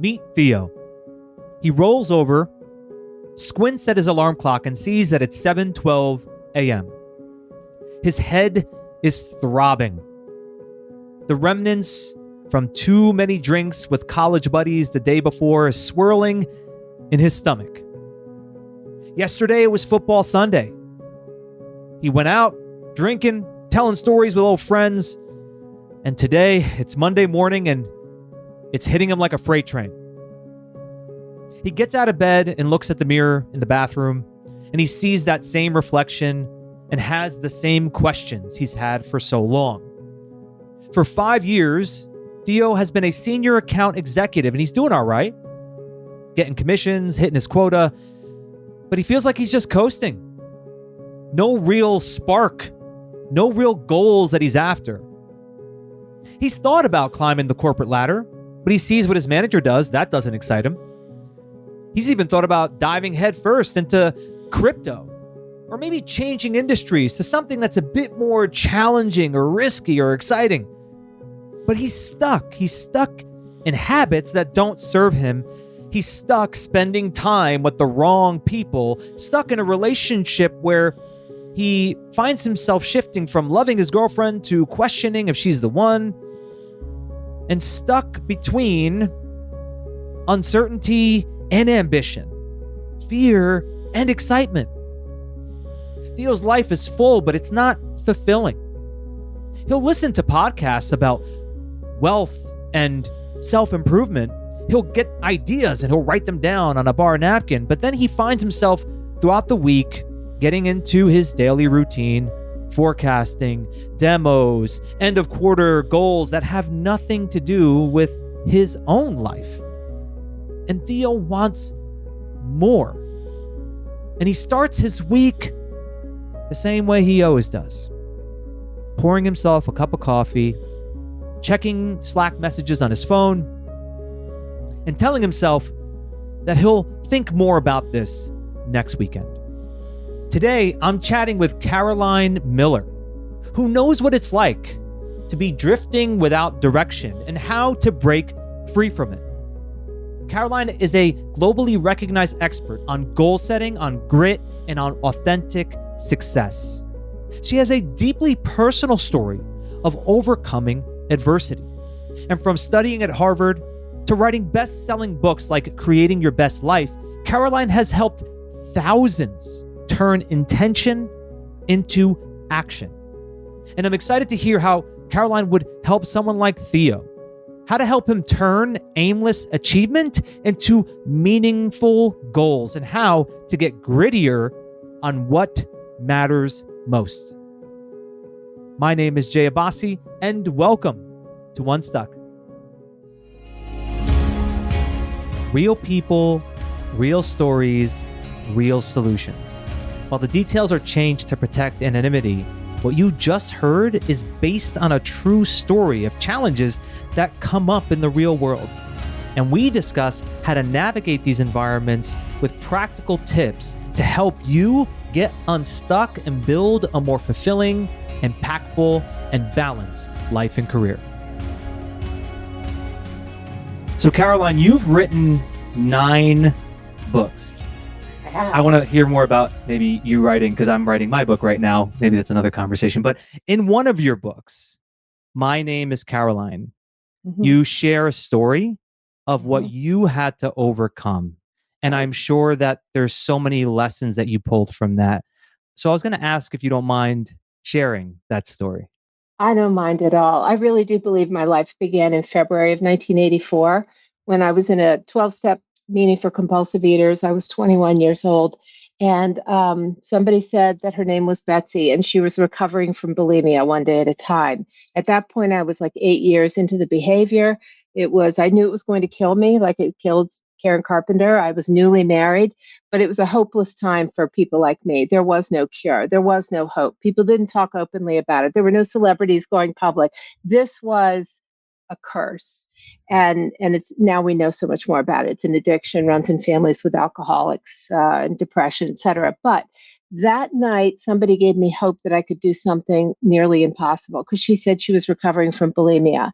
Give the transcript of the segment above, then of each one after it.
Meet Theo. He rolls over, squints at his alarm clock, and sees that it's 7:12 a.m. His head is throbbing. The remnants from too many drinks with college buddies the day before is swirling in his stomach. Yesterday it was football Sunday. He went out, drinking, telling stories with old friends. And today it's Monday morning and it's hitting him like a freight train. He gets out of bed and looks at the mirror in the bathroom, and he sees that same reflection and has the same questions he's had for so long. For 5 years, Theo has been a senior account executive, and he's doing all right, getting commissions, hitting his quota, but he feels like he's just coasting. No real spark, no real goals that he's after. He's thought about climbing the corporate ladder, but he sees what his manager does. That doesn't excite him. He's even thought about diving headfirst into crypto, or maybe changing industries to something that's a bit more challenging or risky or exciting. But he's stuck. He's stuck in habits that don't serve him. He's stuck spending time with the wrong people, stuck in a relationship where he finds himself shifting from loving his girlfriend to questioning if she's the one, and stuck between uncertainty and ambition, fear and excitement. Theo's life is full, but it's not fulfilling. He'll listen to podcasts about wealth and self-improvement. He'll get ideas and he'll write them down on a bar napkin, but then he finds himself throughout the week getting into his daily routine, forecasting, demos, end of quarter goals that have nothing to do with his own life. And Theo wants more. And he starts his week the same way he always does. Pouring himself a cup of coffee, checking Slack messages on his phone, and telling himself that he'll think more about this next weekend. Today, I'm chatting with Caroline Miller, who knows what it's like to be drifting without direction and how to break free from it. Caroline is a globally recognized expert on goal setting, on grit, and on authentic success. She has a deeply personal story of overcoming adversity. And from studying at Harvard to writing best-selling books like Creating Your Best Life, Caroline has helped thousands turn intention into action. And I'm excited to hear how Caroline would help someone like Theo, how to help him turn aimless achievement into meaningful goals, and how to get grittier on what matters most. My name is Jay Abbasi, and welcome to Unstuck. Real people, real stories, real solutions. While the details are changed to protect anonymity, what you just heard is based on a true story of challenges that come up in the real world. And we discuss how to navigate these environments with practical tips to help you get unstuck and build a more fulfilling, impactful, and balanced life and career. So Caroline, you've written 9 books. I want to hear more about maybe you writing, because I'm writing my book right now. Maybe that's another conversation. But in one of your books, My Name is Caroline, you share a story of what you had to overcome. And I'm sure that there's so many lessons that you pulled from that. So I was going to ask if you don't mind sharing that story. I don't mind at all. I really do believe my life began in February of 1984 when I was in a 12-step meeting for compulsive eaters. I was 21 years old. And somebody said that her name was Betsy and she was recovering from bulimia one day at a time. At that point, I was like 8 years into the behavior. I knew it was going to kill me, like it killed Karen Carpenter. I was newly married, but it was a hopeless time for people like me. There was no cure. There was no hope. People didn't talk openly about it. There were no celebrities going public. This was a curse. And it's now we know so much more about it. It's an addiction, runs in families with alcoholics and depression, et cetera. But that night, somebody gave me hope that I could do something nearly impossible because she said she was recovering from bulimia.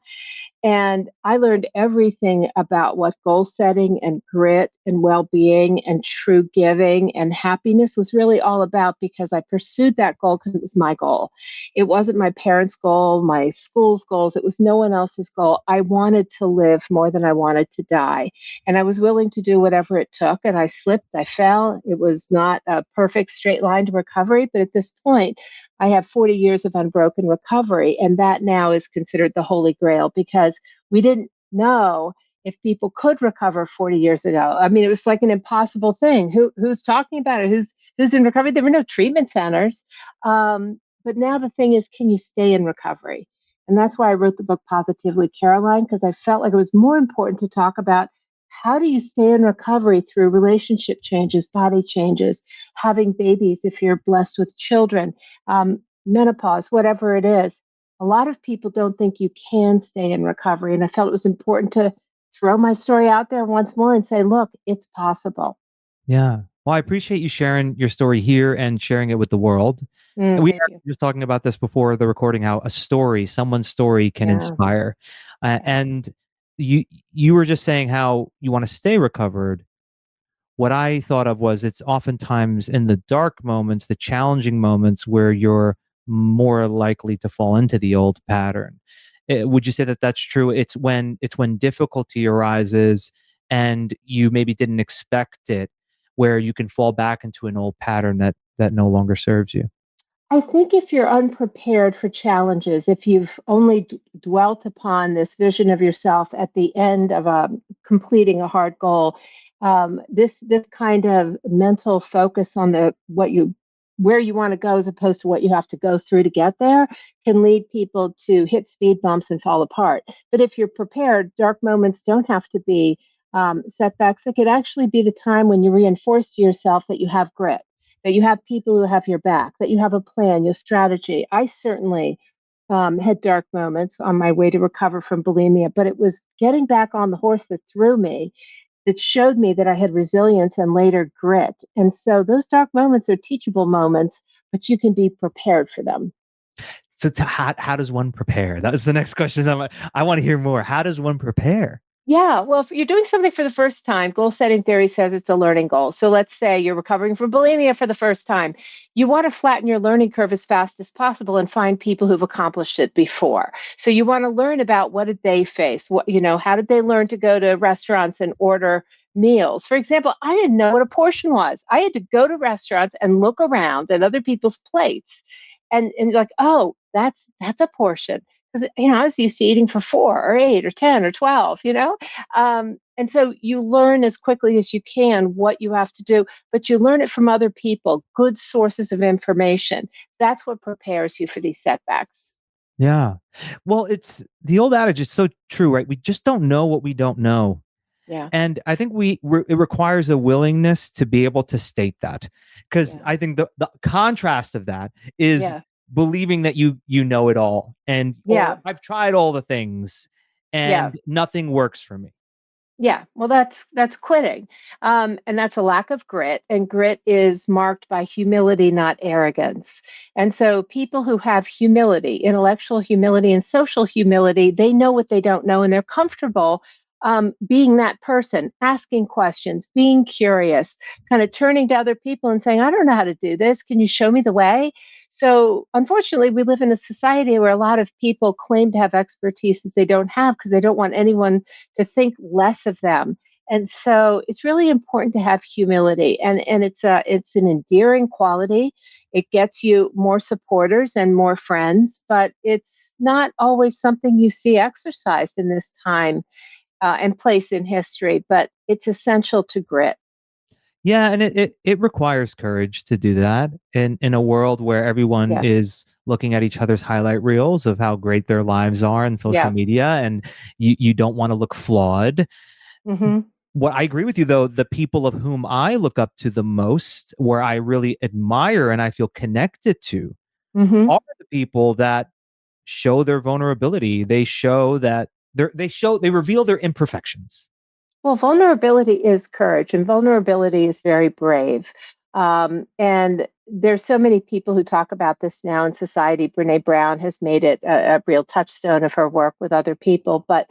And I learned everything about what goal setting and grit and well being and true giving and happiness was really all about, because I pursued that goal because it was my goal. It wasn't my parents' goal, my school's goals. It was no one else's goal. I wanted to live more than I wanted to die. And I was willing to do whatever it took. And I slipped, I fell. It was not a perfect straight line to recovery. But at this point, I have 40 years of unbroken recovery. And that now is considered the holy grail, because we didn't know if people could recover 40 years ago. I mean, it was like an impossible thing. Who's talking about it? Who's in recovery? There were no treatment centers. But now the thing is, can you stay in recovery? And that's why I wrote the book Positively Caroline, because I felt like it was more important to talk about how do you stay in recovery through relationship changes, body changes, having babies if you're blessed with children, menopause, whatever it is. A lot of people don't think you can stay in recovery. And I felt it was important to throw my story out there once more and say, look, it's possible. Yeah. Well, I appreciate you sharing your story here and sharing it with the world. And we Thank were you. just talking about this before the recording, how a story, someone's story can Yeah. inspire. Yeah. And you were just saying how you want to stay recovered. What I thought of was it's oftentimes in the dark moments, the challenging moments where you're more likely to fall into the old pattern. Would you say that that's true? It's when difficulty arises and you maybe didn't expect it, where you can fall back into an old pattern that no longer serves you. I think if you're unprepared for challenges, if you've only dwelt upon this vision of yourself at the end of completing a hard goal, this kind of mental focus on the what you where you want to go as opposed to what you have to go through to get there can lead people to hit speed bumps and fall apart. But if you're prepared, dark moments don't have to be setbacks. It could actually be the time when you reinforce to yourself that you have grit, that you have people who have your back, that you have a plan, your strategy. I certainly had dark moments on my way to recover from bulimia, but it was getting back on the horse that threw me, that showed me that I had resilience and later grit. And so those dark moments are teachable moments, but you can be prepared for them. So how does one prepare? That was the next question. I want to hear more. How does one prepare? Yeah, well, if you're doing something for the first time, goal setting theory says it's a learning goal. So let's say you're recovering from bulimia for the first time. You want to flatten your learning curve as fast as possible and find people who've accomplished it before. So you want to learn about what did they face? How did they learn to go to restaurants and order meals? For example, I didn't know what a portion was. I had to go to restaurants and look around at other people's plates and like, oh, that's a portion, because I was used to eating for 4 or 8 or 10 or 12. And so you learn as quickly as you can what you have to do, but you learn it from other people, good sources of information. That's what prepares you for these setbacks. Yeah. Well, it's the old adage. It's so true, right? We just don't know what we don't know. Yeah, And I think it requires a willingness to be able to state that, because yeah, I think the contrast of that is yeah, believing that you know it all, and yeah, I've tried all the things yeah. and nothing works for me. Yeah, well, that's quitting, and that's a lack of grit. And grit is marked by humility, not arrogance. And so, people who have humility, intellectual humility, and social humility, they know what they don't know, and they're comfortable being that person, asking questions, being curious, kind of turning to other people and saying, "I don't know how to do this. Can you show me the way?" So, unfortunately, we live in a society where a lot of people claim to have expertise that they don't have because they don't want anyone to think less of them. And so it's really important to have humility, and it's an endearing quality. It gets you more supporters and more friends, but it's not always something you see exercised in this time and place in history, but it's essential to grit. Yeah, and it requires courage to do that in a world where everyone Yeah. is looking at each other's highlight reels of how great their lives are in social Yeah. media, and you don't want to look flawed. Hmm. What I agree with you, though, the people of whom I look up to the most, where I really admire and I feel connected to, Hmm. are the people that show their vulnerability. They show that they reveal their imperfections. Well, vulnerability is courage, and vulnerability is very brave. And there's so many people who talk about this now in society. Brene Brown has made it a real touchstone of her work with other people, but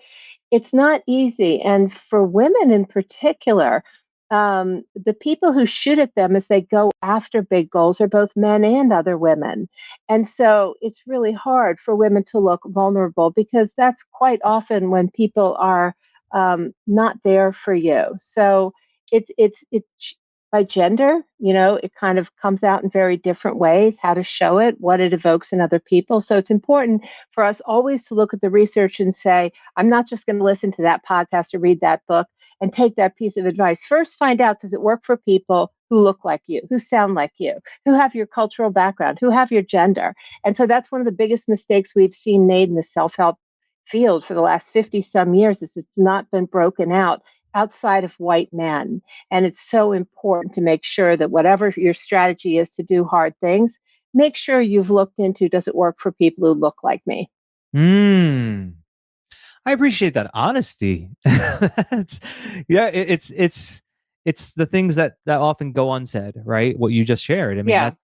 it's not easy. And for women in particular, the people who shoot at them as they go after big goals are both men and other women. And so it's really hard for women to look vulnerable because that's quite often when people are not there for you. So it's by gender, it kind of comes out in very different ways, how to show it, what it evokes in other people. So it's important for us always to look at the research and say, I'm not just going to listen to that podcast or read that book and take that piece of advice. First, find out, does it work for people who look like you, who sound like you, who have your cultural background, who have your gender? And so that's one of the biggest mistakes we've seen made in the self-help field for the last 50 some years is it's not been broken out outside of white men. And it's so important to make sure that whatever your strategy is to do hard things, make sure you've looked into, does it work for people who look like me? Mm. I appreciate that honesty. It's, yeah, it's the things that often go unsaid, right? What you just shared. I mean, Yeah. that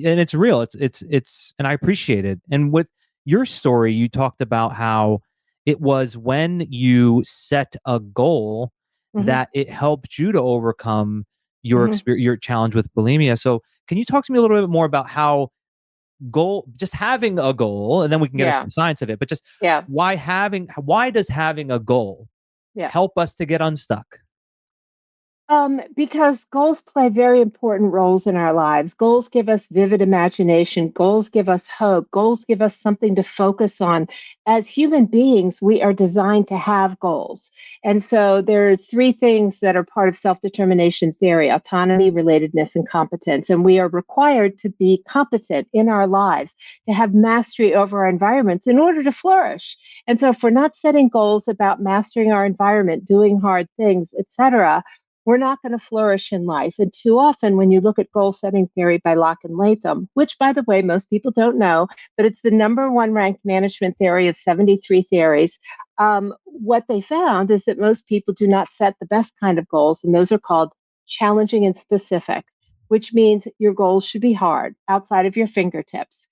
and it's real. It's and I appreciate it. And with your story, you talked about how it was when you set a goal Hmm. that it helped you to overcome your Hmm. your challenge with bulimia. So, can you talk to me a little bit more about how just having a goal, and then we can get into Yeah. the science of it, but just Yeah. why does having a goal Yeah. help us to get unstuck? Because goals play very important roles in our lives. Goals give us vivid imagination. Goals give us hope. Goals give us something to focus on. As human beings, we are designed to have goals. And so there are three things that are part of self determination theory: autonomy, relatedness, and competence. And we are required to be competent in our lives, to have mastery over our environments in order to flourish. And so if we're not setting goals about mastering our environment, doing hard things, etc., we're not going to flourish in life. And too often, when you look at goal setting theory by Locke and Latham, which, by the way, most people don't know, but it's the number one ranked management theory of 73 theories, what they found is that most people do not set the best kind of goals, and those are called challenging and specific, which means your goals should be hard, outside of your fingertips.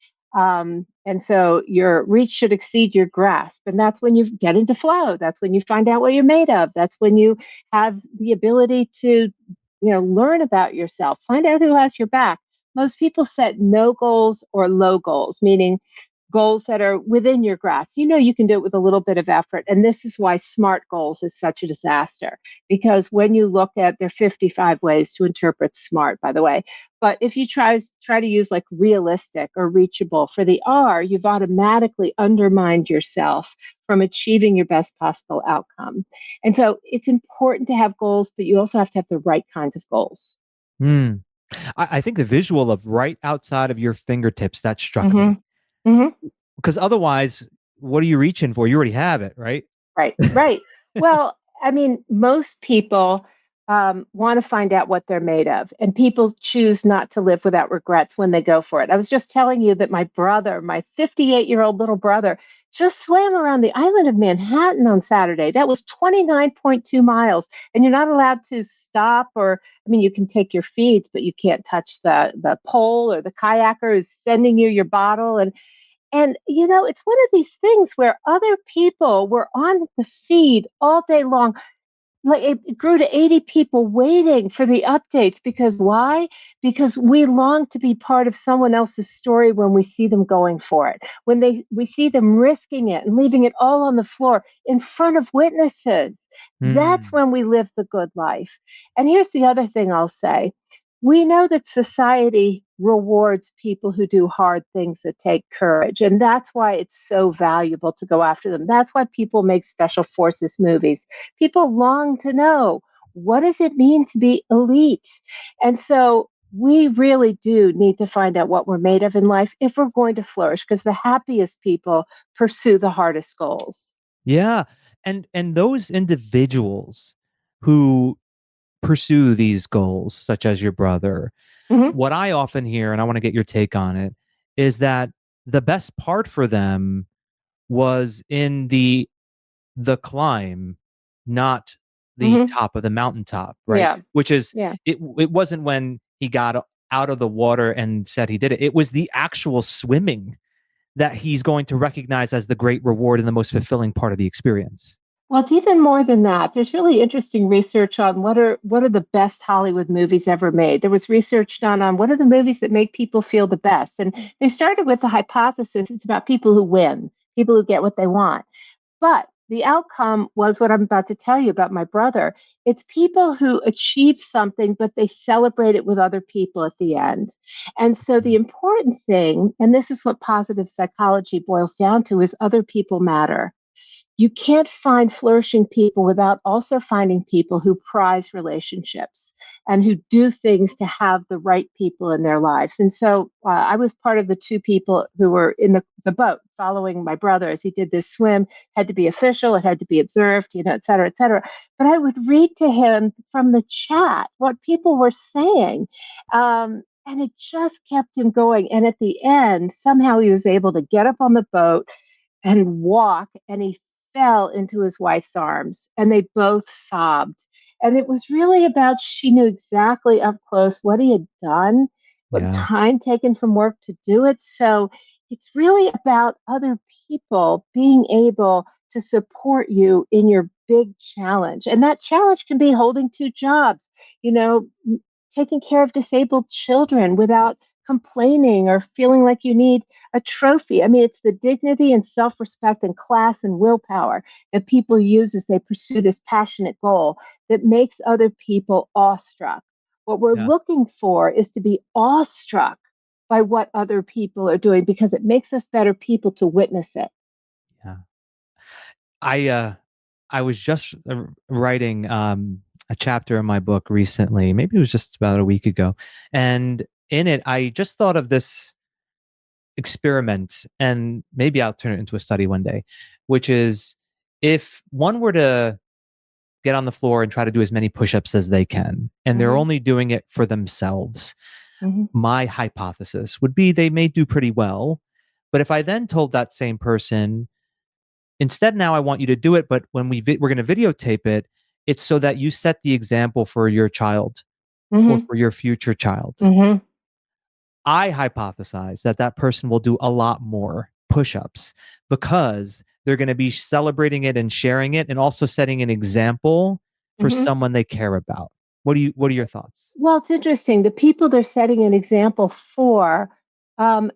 And so your reach should exceed your grasp. And that's when you get into flow. That's when you find out what you're made of. That's when you have the ability to, learn about yourself, find out who has your back. Most people set no goals or low goals, meaning goals that are within your grasp. You can do it with a little bit of effort. And this is why SMART goals is such a disaster. Because when you look at, there are 55 ways to interpret SMART, by the way. But if you try to use like realistic or reachable for the R, you've automatically undermined yourself from achieving your best possible outcome. And so it's important to have goals, but you also have to have the right kinds of goals. Hmm. I think the visual of right outside of your fingertips, that struck Hmm. me, Hmm. because otherwise, what are you reaching for? You already have it, right? Right, right. Well, I mean, most people want to find out what they're made of, and people choose not to live without regrets when they go for it. I was just telling you that my brother, my 58-year-old little brother, just swam around the island of Manhattan on Saturday. That was 29.2 miles, and you're not allowed to stop or, I mean, you can take your feeds, but you can't touch the pole or the kayaker who's sending you your bottle. And it's one of these things where other people were on the feed all day long. Like it grew to 80 people waiting for the updates because why? Because we long to be part of someone else's story when we see them going for it. When we see them risking it and leaving it all on the floor in front of witnesses. That's Hmm. when we live the good life. And here's the other thing I'll say. We know that society rewards people who do hard things that take courage. And that's why it's so valuable to go after them. That's why people make special forces movies. People long to know, what does it mean to be elite? And so we really do need to find out what we're made of in life if we're going to flourish, because the happiest people pursue the hardest goals. Yeah, and those individuals who pursue these goals, such as your brother, Hmm. what I often hear, and I want to get your take on it, is that the best part for them was in the climb, not the Hmm. top of the mountaintop, right? Yeah. Which is Yeah. it wasn't when he got out of the water and said he did it. It was the actual swimming that he's going to recognize as the great reward and the most fulfilling part of the experience. Well, it's even more than that. There's really interesting research on what are the best Hollywood movies ever made. There was research done on what are the movies that make people feel the best. And they started with the hypothesis it's about people who win, people who get what they want. But the outcome was what I'm about to tell you about my brother. It's people who achieve something, but they celebrate it with other people at the end. And so the important thing, and this is what positive psychology boils down to, is other people matter. You can't find flourishing people without also finding people who prize relationships and who do things to have the right people in their lives. And so I was part of the two people who were in the boat following my brother as he did this swim. Had to be official, it had to be observed, et cetera, et cetera. But I would read to him from the chat what people were saying. And it just kept him going. And at the end, somehow he was able to get up on the boat and walk, and he fell into his wife's arms, and they both sobbed. And it was really about she knew exactly up close what he had done, what Yeah. time taken from work to do it. So it's really about other people being able to support you in your big challenge. And that challenge can be holding two jobs, you know, taking care of disabled children without complaining or feeling like you need a trophy. I mean, it's the dignity and self respect and class and willpower that people use as they pursue this passionate goal that makes other people awestruck. What we're Yeah. looking for is to be awestruck by what other people are doing because it makes us better people to witness it. Yeah. I was just writing a chapter in my book recently. Maybe it was just about a week ago, and in it, I just thought of this experiment, and maybe I'll turn it into a study one day, which is if one were to get on the floor and try to do as many push-ups as they can, and they're Mm-hmm, only doing it for themselves, mm-hmm, my hypothesis would be they may do pretty well. But if I then told that same person, instead, now I want you to do it, but when we're going to videotape it, it's so that you set the example for your child or mm-hmm, for your future child. mm-hmm. I hypothesize that that person will do a lot more push-ups because they're going to be celebrating it and sharing it and also setting an example for Mm-hmm. someone they care about. What are your thoughts? Well, it's interesting. The people they're setting an example for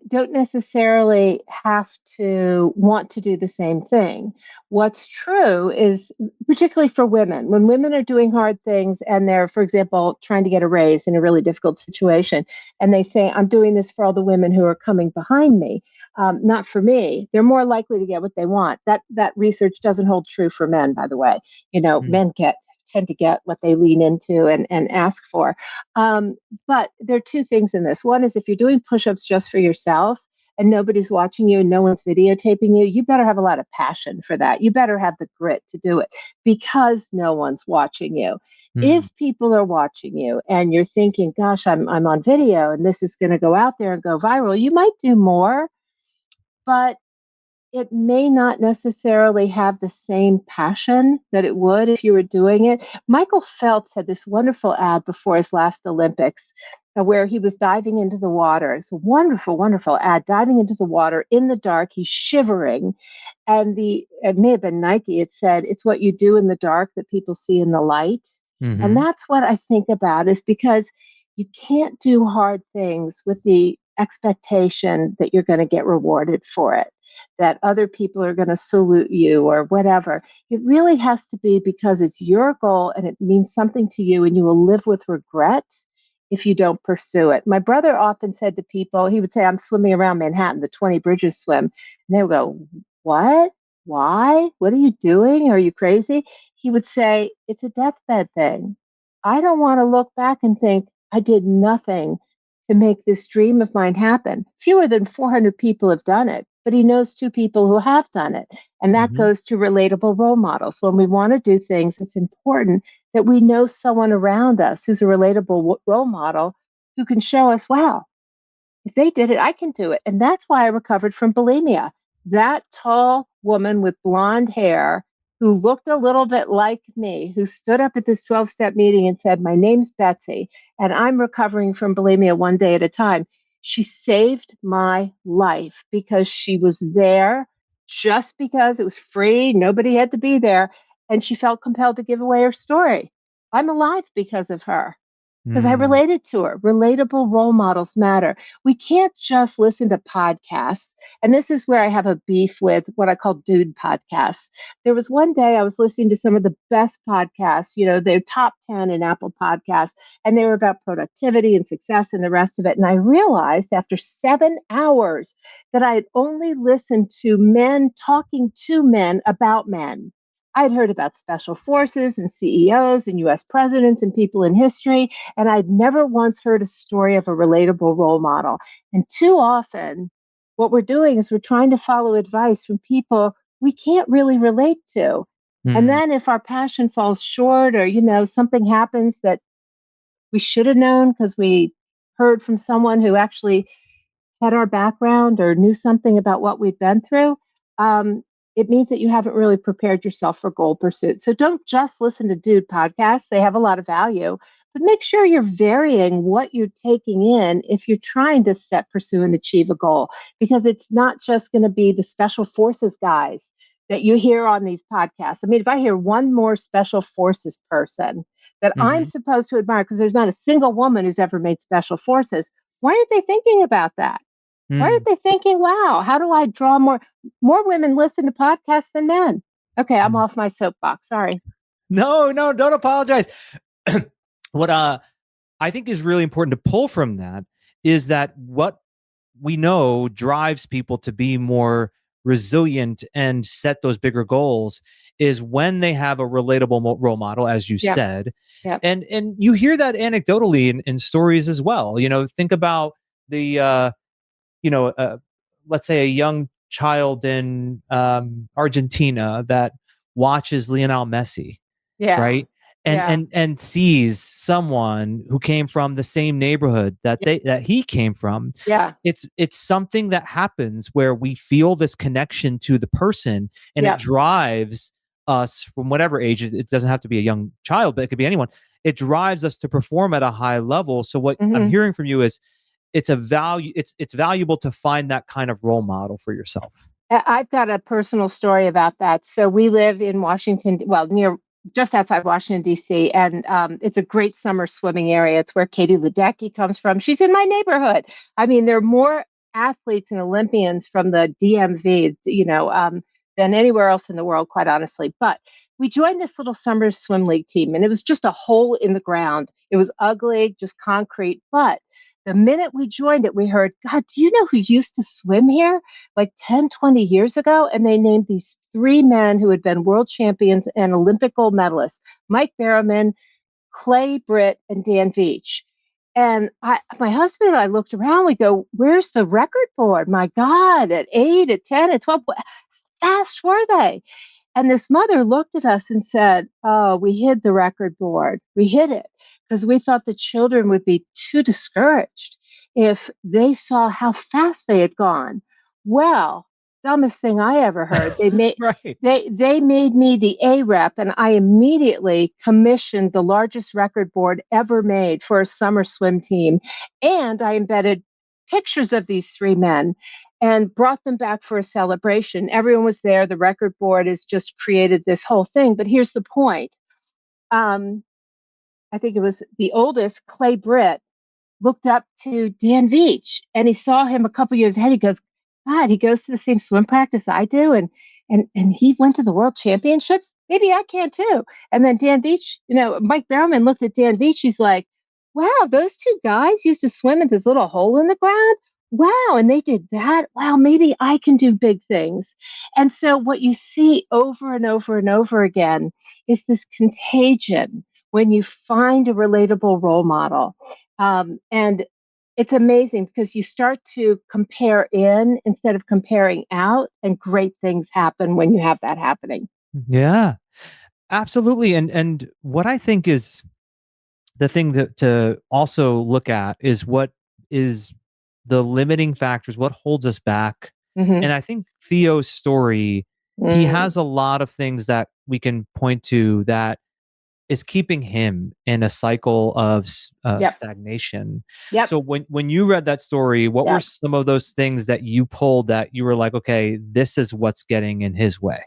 don't necessarily have to want to do the same thing. What's true is, particularly for women, when women are doing hard things and they're, for example, trying to get a raise in a really difficult situation, and they say, I'm doing this for all the women who are coming behind me, not for me, they're more likely to get what they want. That research doesn't hold true for men, by the way. Mm, Men tend to get what they lean into and ask for. But there are two things in this. One is if you're doing push-ups just for yourself and nobody's watching you and no one's videotaping you, you better have a lot of passion for that. You better have the grit to do it because no one's watching you. mm, If people are watching you and you're thinking, gosh, I'm on video and this is going to go out there and go viral, you might do more, but it may not necessarily have the same passion that it would if you were doing it. Michael Phelps had this wonderful ad before his last Olympics where he was diving into the water. It's a wonderful, wonderful ad, diving into the water in the dark. He's shivering. And it may have been Nike. It said, it's what you do in the dark that people see in the light. And mhm, that's what I think about is because you can't do hard things with the expectation that you're going to get rewarded for it, that other people are going to salute you or whatever. It really has to be because it's your goal and it means something to you, and you will live with regret if you don't pursue it. My brother often said to people, he would say, I'm swimming around Manhattan, the 20 bridges swim. And they would go, what? Why? What are you doing? Are you crazy? He would say, it's a deathbed thing. I don't want to look back and think I did nothing to make this dream of mine happen. Fewer than 400 people have done it, but he knows two people who have done it. And that mhm, goes to relatable role models. When we want to do things, it's important that we know someone around us who's a relatable role model who can show us, wow, if they did it, I can do it. And that's why I recovered from bulimia. That tall woman with blonde hair who looked a little bit like me, who stood up at this 12-step meeting and said, "My name's Betsy, and I'm recovering from bulimia one day at a time." She saved my life because she was there just because it was free. Nobody had to be there. And she felt compelled to give away her story. I'm alive because of her, because I Mm, related to her. Relatable role models matter. We can't just listen to podcasts. And this is where I have a beef with what I call dude podcasts. There was one day I was listening to some of the best podcasts, they're top 10 in Apple Podcasts, and they were about productivity and success and the rest of it. And I realized after 7 hours that I had only listened to men talking to men about men. I'd heard about special forces and CEOs and US presidents and people in history, and I'd never once heard a story of a relatable role model. And too often, what we're doing is we're trying to follow advice from people we can't really relate to. And mm, then if our passion falls short or, something happens that we should have known because we heard from someone who actually had our background or knew something about what we've been through, um, it means that you haven't really prepared yourself for goal pursuit. So don't just listen to dude podcasts. They have a lot of value, but make sure you're varying what you're taking in if you're trying to set, pursue, and achieve a goal, because it's not just going to be the special forces guys that you hear on these podcasts. I mean, if I hear one more special forces person that I'm mhm, supposed to admire, because there's not a single woman who's ever made special forces, why aren't they thinking about that? Why aren't mm, they thinking, wow, how do I draw more women listen to podcasts than men? Okay, I'm mm. off my soapbox. Sorry. No, no, don't apologize. What I think is really important to pull from that is that what we know drives people to be more resilient and set those bigger goals is when they have a relatable role model, as you Yep. said. Yep. And you hear that anecdotally in stories as well. Think about the you know, let's say a young child in Argentina that watches Lionel Messi, Yeah. right? And Yeah. and sees someone who came from the same neighborhood Yeah. that he came from. Yeah. It's something that happens where we feel this connection to the person, and it Yep. drives us from whatever age. It doesn't have to be a young child, but it could be anyone. It drives us to perform at a high level. So what I'm Hmm. hearing from you is it's valuable to find that kind of role model for yourself. I've got a personal story about that. So we live in Washington, well, near just outside Washington, D.C., and it's a great summer swimming area. It's where Katie Ledecky comes from. She's in my neighborhood. I mean, there are more athletes and Olympians from the DMV, than anywhere else in the world, quite honestly. But we joined this little summer swim league team, and it was just a hole in the ground. It was ugly, just concrete. But the minute we joined it, we heard, God, do you know who used to swim here? Like 10, 20 years ago, and they named these three men who had been world champions and Olympic gold medalists: Mike Barrowman, Clay Britt, and Dan Veach. And my husband and I looked around. We go, "Where's the record board? My God, at 8, at 10, at 12, fast were they?" And this mother looked at us and said, "Oh, we hid the record board. We hid it because we thought the children would be too discouraged if they saw how fast they had gone." Well, dumbest thing I ever heard. They made Right. they made me the A rep, and I immediately commissioned the largest record board ever made for a summer swim team, and I embedded pictures of these three men and brought them back for a celebration. Everyone was there. The record board has just created this whole thing. But here's the point. Um, I think it was the oldest, Clay Britt, looked up to Dan Veach, and he saw him a couple years ahead. He goes, God, he goes to the same swim practice I do, and he went to the world championships. Maybe I can too. And then Dan Veach, Mike Barrowman looked at Dan Veach. He's like, wow, those two guys used to swim in this little hole in the ground. Wow, and they did that. Wow, maybe I can do big things. And so what you see over and over and over again is this contagion when you find a relatable role model. And it's amazing because you start to compare in instead of comparing out, and great things happen when you have that happening. Yeah, absolutely. And what I think is the thing that to also look at is what is the limiting factors, what holds us back. Hmm. And I think Theo's story he Mm. has a lot of things that we can point to that is keeping him in a cycle of Yep. stagnation. Yep. So when you read that story, what were Yep. some of those things that you pulled that you were like, okay, this is what's getting in his way?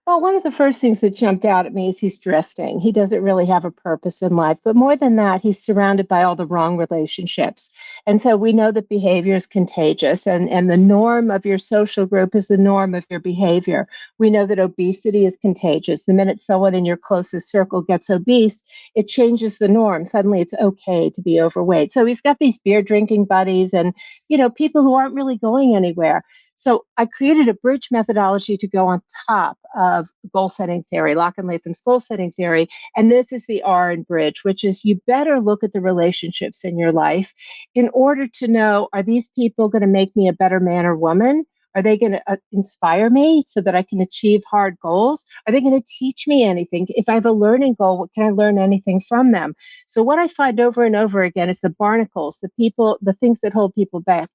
Well, one of the first things that jumped out at me is he's drifting. He doesn't really have a purpose in life. But more than that, he's surrounded by all the wrong relationships. And so we know that behavior is contagious, and the norm of your social group is the norm of your behavior. We know that obesity is contagious. The minute someone in your closest circle gets obese, it changes the norm. Suddenly it's okay to be overweight. So he's got these beer drinking buddies and, people who aren't really going anywhere. So I created a bridge methodology to go on top of goal setting theory, Locke and Latham's goal setting theory. And this is the R in bridge, which is you better look at the relationships in your life in order to know, are these people going to make me a better man or woman? Are they going to inspire me so that I can achieve hard goals? Are they going to teach me anything? If I have a learning goal, what can I learn anything from them? So what I find over and over again is the barnacles, the people, the things that hold people back,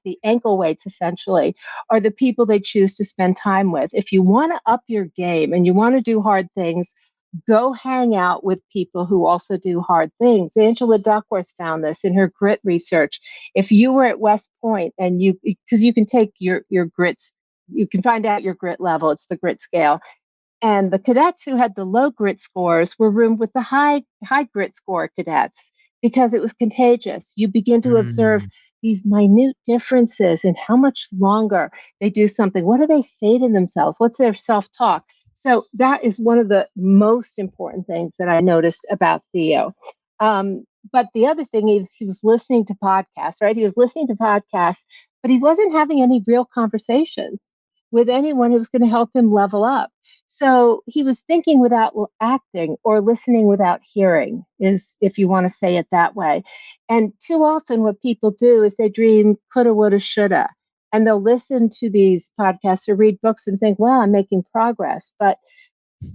the ankle weights essentially, are the people they choose to spend time with. If you want to up your game and you want to do hard things, go hang out with people who also do hard things. Angela Duckworth found this in her grit research. If you were at West Point and because you can take your grits, you can find out your grit level. It's the grit scale. And the cadets who had the low grit scores were roomed with the high grit score cadets because it was contagious. You begin to observe Mm, these minute differences in how much longer they do something. What do they say to themselves? What's their self talk? So that is one of the most important things that I noticed about Theo. But the other thing is he was listening to podcasts, right? He was listening to podcasts, but he wasn't having any real conversations with anyone who was going to help him level up. So he was thinking without acting, or listening without hearing, is if you want to say it that way. And too often, what people do is they dream coulda, woulda, shoulda. And they'll listen to these podcasts or read books and think, well, I'm making progress. But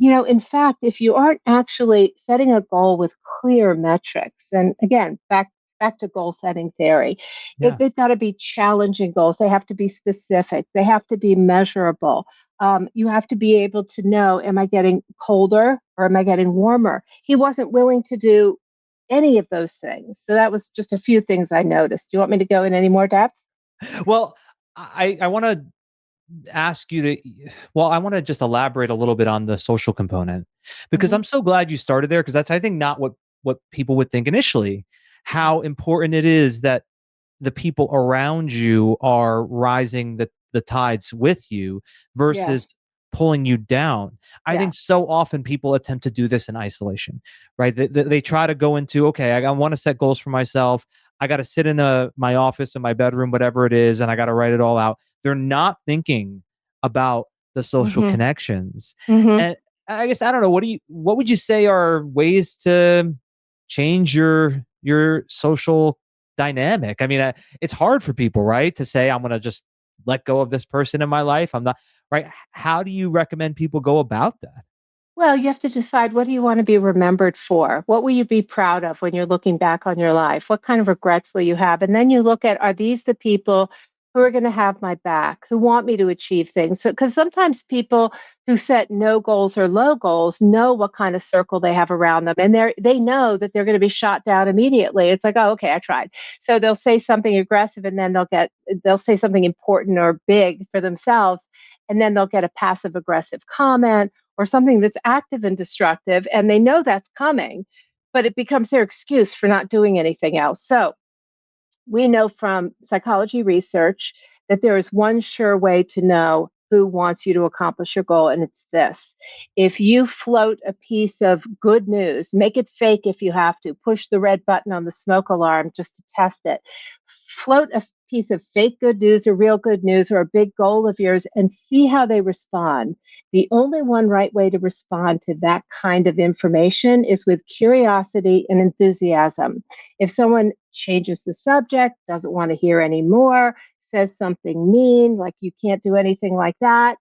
in fact, if you aren't actually setting a goal with clear metrics, and again, back to goal setting theory, yeah. they've got to be challenging goals. They have to be specific. They have to be measurable. You have to be able to know, am I getting colder or am I getting warmer? He wasn't willing to do any of those things. So that was just a few things I noticed. Do you want me to go in any more depth? Well, I want to ask you to, well, I want to just elaborate a little bit on the social component, because Hmm. I'm so glad you started there, because that's, I think, not what people would think initially, how important it is that the people around you are rising the tides with you Yes. versus pulling you down. I Yeah. think so often people attempt to do this in isolation, right? They try to go into, okay, I want to set goals for myself. I got to sit in my office, in my bedroom, whatever it is, and I got to write it all out. They're not thinking about the social Hmm. connections. Hmm. And I guess, I don't know, what would you say are ways to change your social dynamic? I mean, it's hard for people, right, to say, I'm going to just let go of this person in my life. I'm not, right. How do you recommend people go about that? Well, you have to decide, what do you want to be remembered for? What will you be proud of when you're looking back on your life? What kind of regrets will you have? And then you look at, are these the people who are going to have my back, who want me to achieve things? So, because sometimes people who set no goals or low goals know what kind of circle they have around them, and they know that they're going to be shot down immediately. It's like, oh, okay, I tried. So they'll say something aggressive, and then they'll say something important or big for themselves, and then they'll get a passive aggressive comment or something that's active and destructive, and they know that's coming, but it becomes their excuse for not doing anything else. So we know from psychology research that there is one sure way to know who wants you to accomplish your goal, and it's this. If you float a piece of good news, make it fake if you have to, push the red button on the smoke alarm just to test it. Float a piece of fake good news or real good news or a big goal of yours and see how they respond. The only one right way to respond to that kind of information is with curiosity and enthusiasm. If someone changes the subject, doesn't want to hear anymore, says something mean, like you can't do anything like that,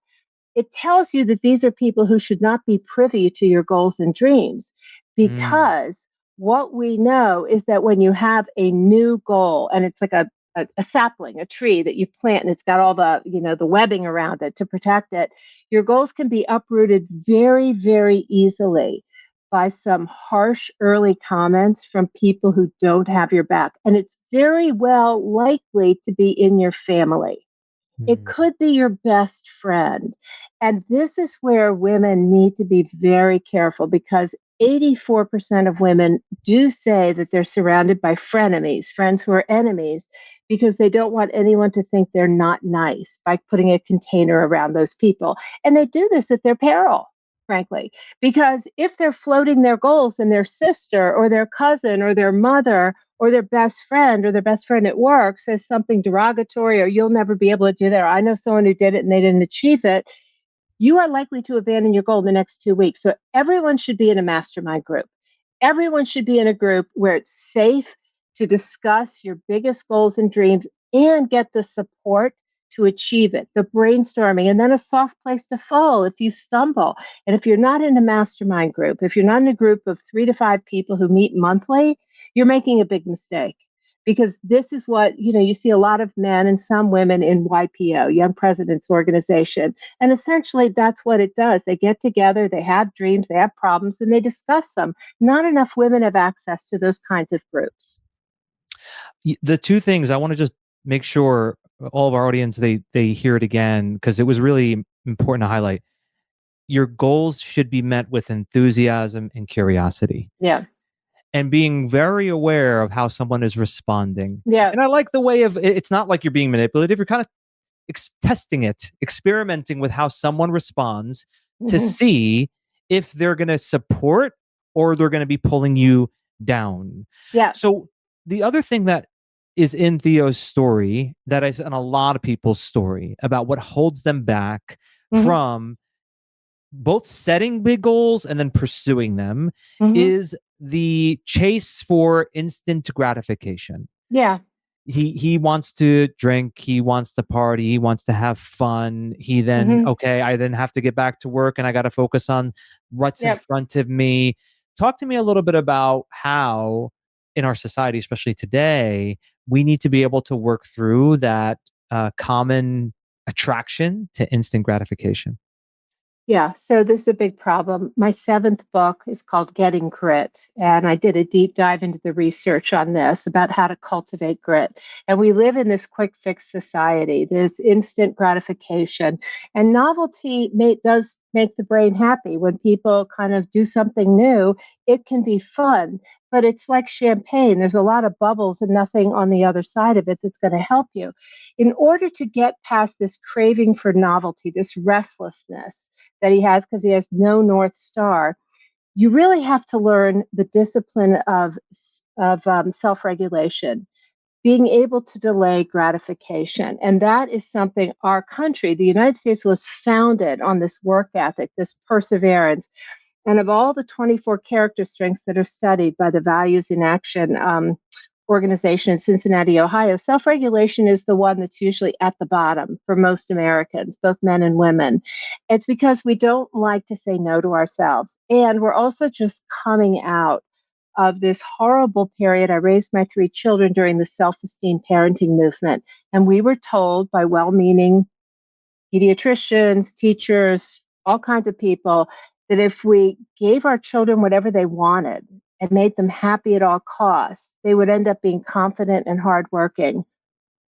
it tells you that these are people who should not be privy to your goals and dreams. Mm, Because what we know is that when you have a new goal, and it's like a a sapling, a tree that you plant, and it's got all the, the webbing around it to protect it. Your goals can be uprooted very, very easily by some harsh early comments from people who don't have your back. And it's very well likely to be in your family. It Hmm. could be your best friend. And this is where women need to be very careful, because 84% of women do say that they're surrounded by frenemies, friends who are enemies, because they don't want anyone to think they're not nice by putting a container around those people. And they do this at their peril, frankly, because if they're floating their goals and their sister or their cousin or their mother or their best friend or their best friend at work says something derogatory, or you'll never be able to do that, or I know someone who did it and they didn't achieve it, you are likely to abandon your goal in the next 2 weeks. So everyone should be in a mastermind group. Everyone should be in a group where it's safe to discuss your biggest goals and dreams and get the support to achieve it, the brainstorming, and then a soft place to fall if you stumble. And if you're not in a mastermind group, if you're not in a group of 3 to 5 people who meet monthly, you're making a big mistake, because this is what, you see a lot of men and some women in YPO, Young Presidents Organization. And essentially that's what it does. They get together, they have dreams, they have problems, and they discuss them. Not enough women have access to those kinds of groups. The two things I want to just make sure all of our audience they hear it again, because it was really important to highlight. Your goals should be met with enthusiasm and curiosity, Yeah. and being very aware of how someone is responding. Yeah. And I like the way of it's not like you're being manipulative. You're kind of testing it, experimenting with how someone responds to Hmm. see if they're going to support or they're going to be pulling you down. Yeah. So the other thing that is in Theo's story, that is in a lot of people's story, about what holds them back Hmm. from both setting big goals and then pursuing them, Hmm. is the chase for instant gratification. Yeah. He wants to drink, he wants to party, he wants to have fun. He then, Hmm. okay, I then have to get back to work and I got to focus on what's in Yep. front of me. Talk to me a little bit about how in our society, especially today, we need to be able to work through that common attraction to instant gratification. Yeah, so this is a big problem. My seventh book is called Getting Grit, and I did a deep dive into the research on this about how to cultivate grit. And we live in this quick fix society, this instant gratification, and novelty does make the brain happy. When people kind of do something new, it can be fun, but it's like champagne. There's a lot of bubbles and nothing on the other side of it that's going to help you. In order to get past this craving for novelty, this restlessness that he has because he has no North Star, you really have to learn the discipline of self-regulation, being able to delay gratification. And that is something our country, the United States, was founded on, this work ethic, this perseverance. And of all the 24 character strengths that are studied by the Values in Action organization in Cincinnati, Ohio, self regulation is the one that's usually at the bottom for most Americans, both men and women. It's because we don't like to say no to ourselves. And we're also just coming out of this horrible period. I raised my 3 children during the self esteem parenting movement. And we were told by well meaning pediatricians, teachers, all kinds of people, that if we gave our children whatever they wanted and made them happy at all costs, they would end up being confident and hardworking.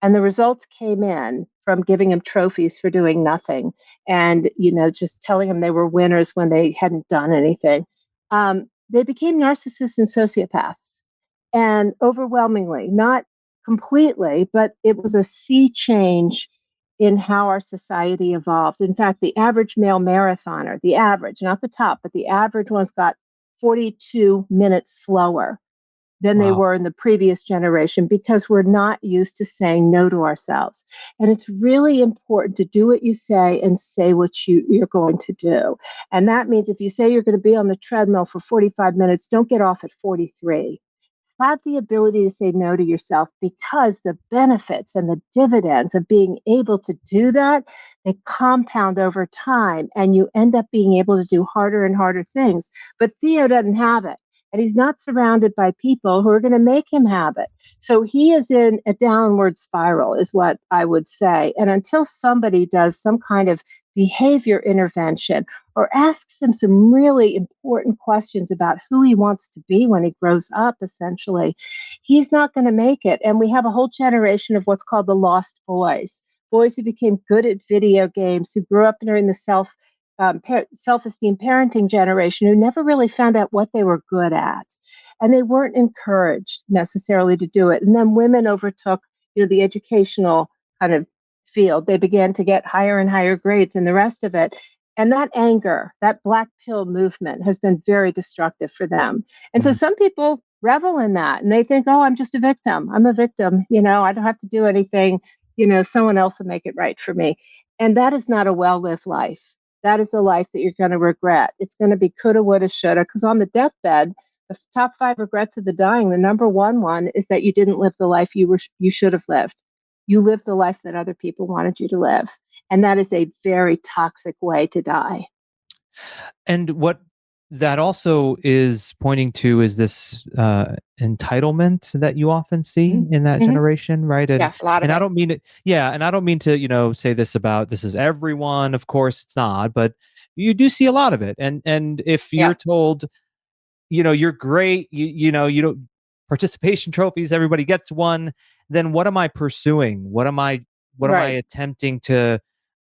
And the results came in from giving them trophies for doing nothing, and just telling them they were winners when they hadn't done anything. They became narcissists and sociopaths, and overwhelmingly, not completely, but it was a sea change in how our society evolved. In fact, the average male marathoner, the average, not the top, but the average ones, got 42 minutes slower than they Wow. were in the previous generation, because we're not used to saying no to ourselves. And it's really important to do what you say and say what you're going to do. And that means if you say you're going to be on the treadmill for 45 minutes, don't get off at 43. Have the ability to say no to yourself, because the benefits and the dividends of being able to do that, they compound over time, and you end up being able to do harder and harder things. But Theo doesn't have it. and he's not surrounded by people who are going to make him have it. So he is in a downward spiral, is what I would say. And until somebody does some kind of behavior intervention or asks him some really important questions about who he wants to be when he grows up, essentially, he's not going to make it. And we have a whole generation of what's called the lost boys, boys who became good at video games, who grew up during the self-esteem parenting generation, who never really found out what they were good at, and they weren't encouraged necessarily to do it. And then women overtook, the educational kind of field. They began to get higher and higher grades and the rest of it. And that anger, that black pill movement has been very destructive for them. And so Mm. some people revel in that and they think, oh, I'm just a victim. I'm a victim. I don't have to do anything. Someone else will make it right for me. And that is not a well lived life. That is a life that you're going to regret. It's going to be coulda, woulda, shoulda. Because on the deathbed, the top 5 regrets of the dying, the number one is that you didn't live the life you should have lived. You lived the life that other people wanted you to live. And that is a very toxic way to die. And what that also is pointing to is this entitlement that you often see in that Mm-hmm. generation, right? Yeah, a lot of And I it. don't mean it, yeah, and I don't mean to say this about this is everyone. Of course, it's not, but you do see a lot of it. And if you're Yeah, told, you're great, you don't participation trophies, everybody gets one, then what am I pursuing? What am I right. attempting to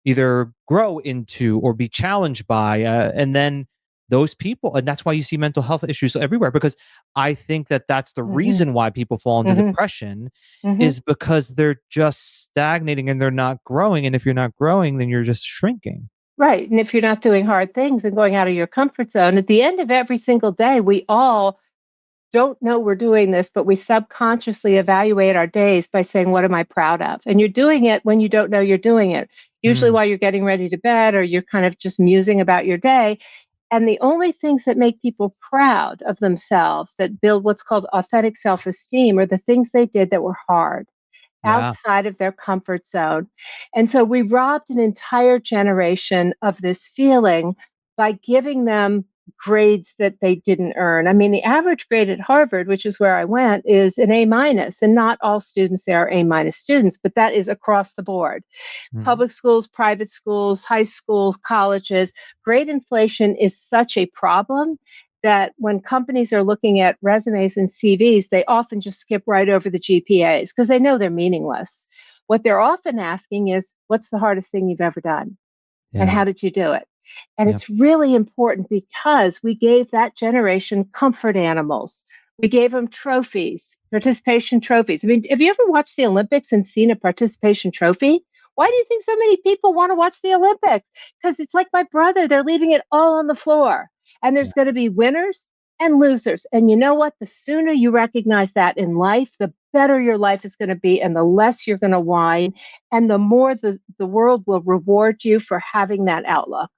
either grow into or be challenged by? And then those people, and that's why you see mental health issues everywhere, because I think that that's the Mm-hmm. reason why people fall into Mm-hmm. depression, Mm-hmm. is because they're just stagnating and they're not growing. And if you're not growing, then you're just shrinking. Right. And if you're not doing hard things and going out of your comfort zone, at the end of every single day, we all don't know we're doing this, but we subconsciously evaluate our days by saying, what am I proud of? And you're doing it when you don't know you're doing it, usually Mm, while you're getting ready to bed or you're kind of just musing about your day. And the only things that make people proud of themselves, that build what's called authentic self esteem, are the things they did that were hard, yeah. outside of their comfort zone. And so we robbed an entire generation of this feeling by giving them grades that they didn't earn. I mean, the average grade at Harvard, which is where I went, is an A minus, and not all students there are A minus students, but that is across the board. Mhm. Public schools, private schools, high schools, colleges. Grade inflation is such a problem that when companies are looking at resumes and CVs, they often just skip right over the GPAs because they know they're meaningless. What they're often asking is, what's the hardest thing you've ever done? And Yeah. how did you do it? And Yeah. it's really important because we gave that generation comfort animals. We gave them trophies, participation trophies. I mean, have you ever watched the Olympics and seen a participation trophy? Why do you think so many people want to watch the Olympics? Because it's like my brother, they're leaving it all on the floor. And Yeah. there's going to be winners and losers. And you know what? The sooner you recognize that in life, the better your life is going to be and the less you're going to whine and the more the world will reward you for having that outlook.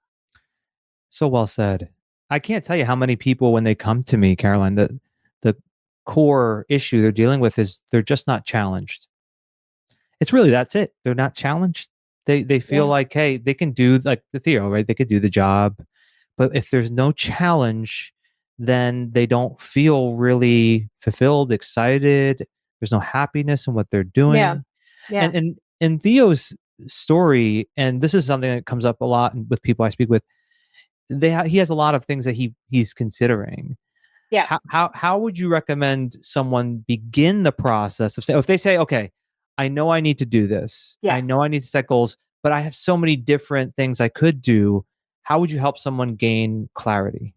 So well said. I can't tell you how many people, when they come to me, Caroline, the core issue they're dealing with is they're just not challenged. It's really, that's it. They're not challenged. They feel Yeah. like, hey, they can do, like the Theo, right? They could do the job, but if there's no challenge, then they don't feel really fulfilled, excited. There's no happiness in what they're Yeah. doing. Yeah. And in Theo's story, and this is something that comes up a lot with people I speak with, he has a lot of things that he's considering. Yeah. How would you recommend someone begin the process of say, if they say, okay, I know I need to do this, I Yeah. know I need to set goals, but I have so many different things I could do. How would you help someone gain clarity?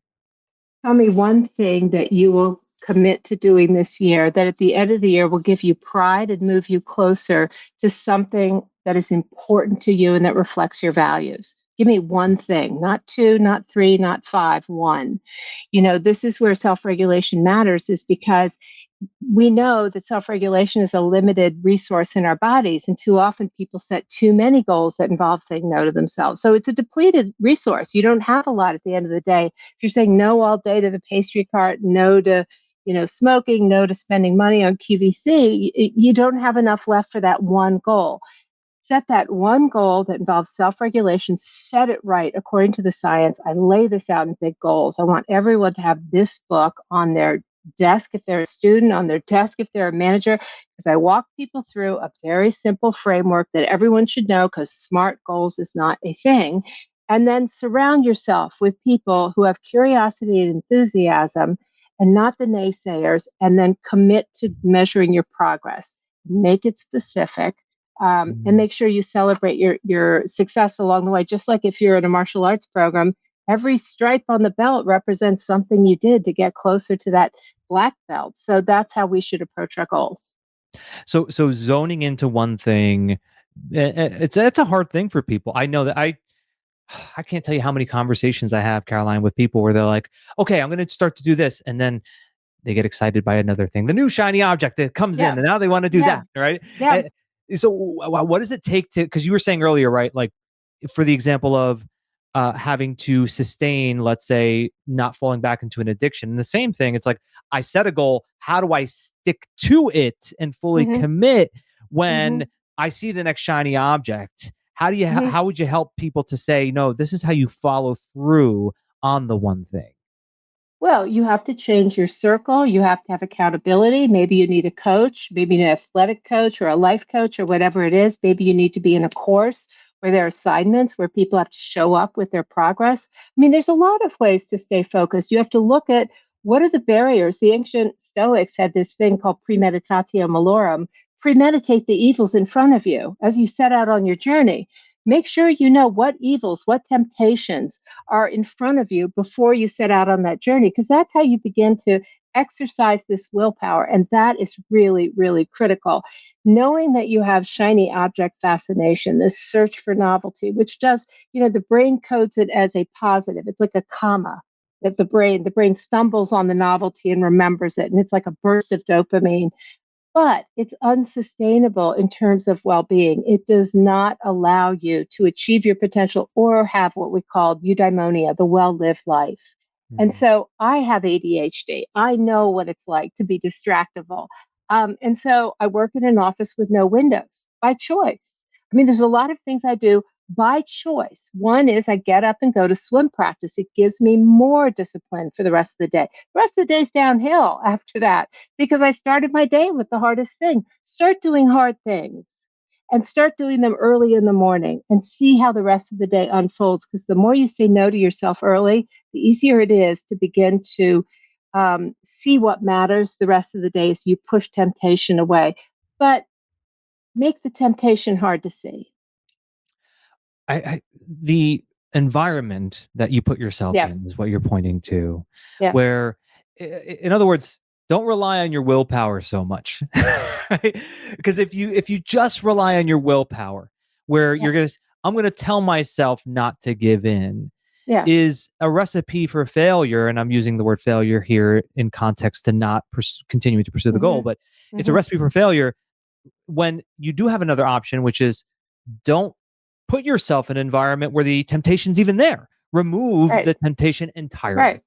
Tell me one thing that you will commit to doing this year that at the end of the year will give you pride and move you closer to something that is important to you and that reflects your values. Give me one thing, not two, not three, not five, one. This is where self regulation matters, is because we know that self regulation is a limited resource in our bodies. And too often people set too many goals that involve saying no to themselves. So it's a depleted resource. You don't have a lot at the end of the day. If you're saying no all day to the pastry cart, no to smoking, no to spending money on QVC, you don't have enough left for that one goal. set that one goal that involves self-regulation, set it right according to the science. I lay this out in big goals. I want everyone to have this book on their desk if they're a student, on their desk if they're a manager, because I walk people through a very simple framework that everyone should know, because SMART goals is not a thing. And then surround yourself with people who have curiosity and enthusiasm and not the naysayers, and then commit to measuring your progress. Make it specific, and make sure you celebrate your success along the way. Just like if you're in a martial arts program, every stripe on the belt represents something you did to get closer to that black belt. So that's how we should approach our goals. So zoning into one thing, it's a hard thing for people. I know that I can't tell you how many conversations I have, Caroline, with people where they're like, okay, I'm going to start to do this. And then they get excited by another thing, the new shiny object that comes Yeah, in, and now they want to do yeah, that. Right. yeah. So what does it take to, because you were saying earlier, right? Like for the example of having to sustain, let's say, not falling back into an addiction. And the same thing, it's like, I set a goal. How do I stick to it and fully Hmm. commit Hmm. when I see the next shiny object? How do you, Hmm. how would you help people to say, no, this is how you follow through on the one thing? Well, you have to change your circle. You have to have accountability. Maybe you need a coach, maybe an athletic coach or a life coach or whatever it is. Maybe you need to be in a course where there are assignments where people have to show up with their progress. I mean, there's a lot of ways to stay focused. You have to look at what are the barriers. The ancient Stoics had this thing called premeditatio malorum. Premeditate the evils in front of you as you set out on your journey. Make sure you know what evils, what temptations are in front of you before you set out on that journey, because that's how you begin to exercise this willpower. And that is really, really critical. Knowing that you have shiny object fascination, this search for novelty, which does, the brain codes it as a positive. It's like a comma that the brain stumbles on the novelty and remembers it. And it's like a burst of dopamine, but it's unsustainable in terms of well-being. It does not allow you to achieve your potential or have what we call eudaimonia, the well-lived life. And Mhm. so I have ADHD. I know what it's like to be distractible. And so I work in an office with no windows by choice. I mean, there's a lot of things I do by choice. One is I get up and go to swim practice. It gives me more discipline for the rest of the day. The rest of the day's downhill after that, because I started my day with the hardest thing. Start doing hard things and start doing them early in the morning and see how the rest of the day unfolds. Because the more you say no to yourself early, the easier it is to begin to see what matters the rest of the day as you push temptation away. But make the temptation hard to see. The environment that you put yourself Yeah. in is what you're pointing to, Yeah. where, in other words, don't rely on your willpower so much, right? Because if you just rely on your willpower, where Yeah. I'm gonna tell myself not to give in, Yeah. is a recipe for failure. And I'm using the word failure here in context to not continue to pursue the goal, Hmm. but it's a Hmm. recipe for failure when you do have another option, which is, don't put yourself in an environment where the temptation's even there. Remove Right. the temptation entirely. Right.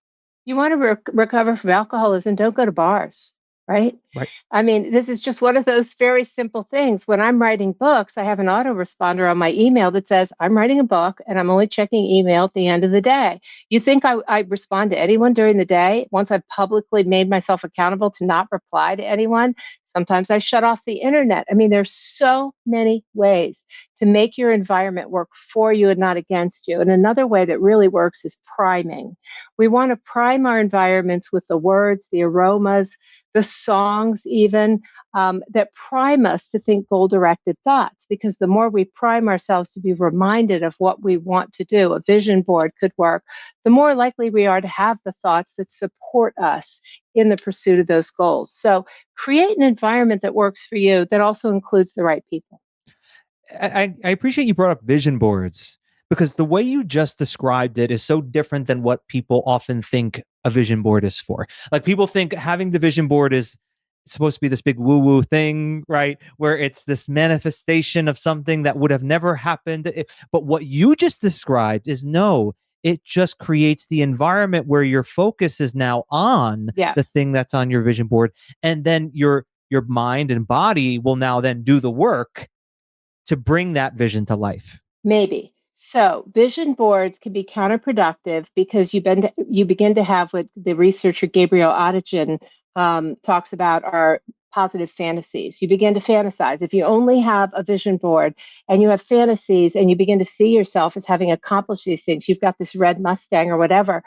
You want to recover from alcoholism, don't go to bars, right? Right. I mean, this is just one of those very simple things. When I'm writing books, I have an autoresponder on my email that says, I'm writing a book and I'm only checking email at the end of the day. You think I respond to anyone during the day once I've publicly made myself accountable to not reply to anyone? Sometimes I shut off the internet. I mean, there's so many ways to make your environment work for you and not against you. And another way that really works is priming. We want to prime our environments with the words, the aromas, the songs, even that prime us to think goal directed thoughts. Because the more we prime ourselves to be reminded of what we want to do, a vision board could work, the more likely we are to have the thoughts that support us in the pursuit of those goals. So create an environment that works for you that also includes the right people. I appreciate you brought up vision boards, because the way you just described it is so different than what people often think a vision board is for. Like, people think having the vision board is supposed to be this big woo woo thing, right? Where it's this manifestation of something that would have never happened. But what you just described is, no, it just creates the environment where your focus is now on Yeah. the thing that's on your vision board. And then your mind and body will now then do the work to bring that vision to life? Maybe. So vision boards can be counterproductive because you begin to have what the researcher Gabriel Ottingen talks about are positive fantasies. You begin to fantasize. If you only have a vision board and you have fantasies and you begin to see yourself as having accomplished these things, you've got this red Mustang or whatever.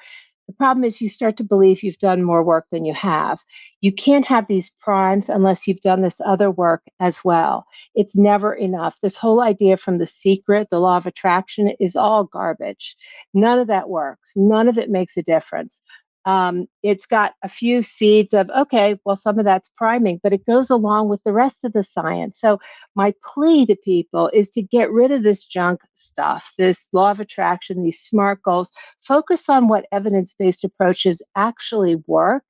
The problem is you start to believe you've done more work than you have. You can't have these primes unless you've done this other work as well. It's never enough. This whole idea from The Secret, the law of attraction, is all garbage. None of that works. None of it makes a difference. It's got a few seeds of, okay, well, some of that's priming, but it goes along with the rest of the science. So, my plea to people is to get rid of this junk stuff, this law of attraction, these SMART goals. Focus on what evidence based approaches actually work,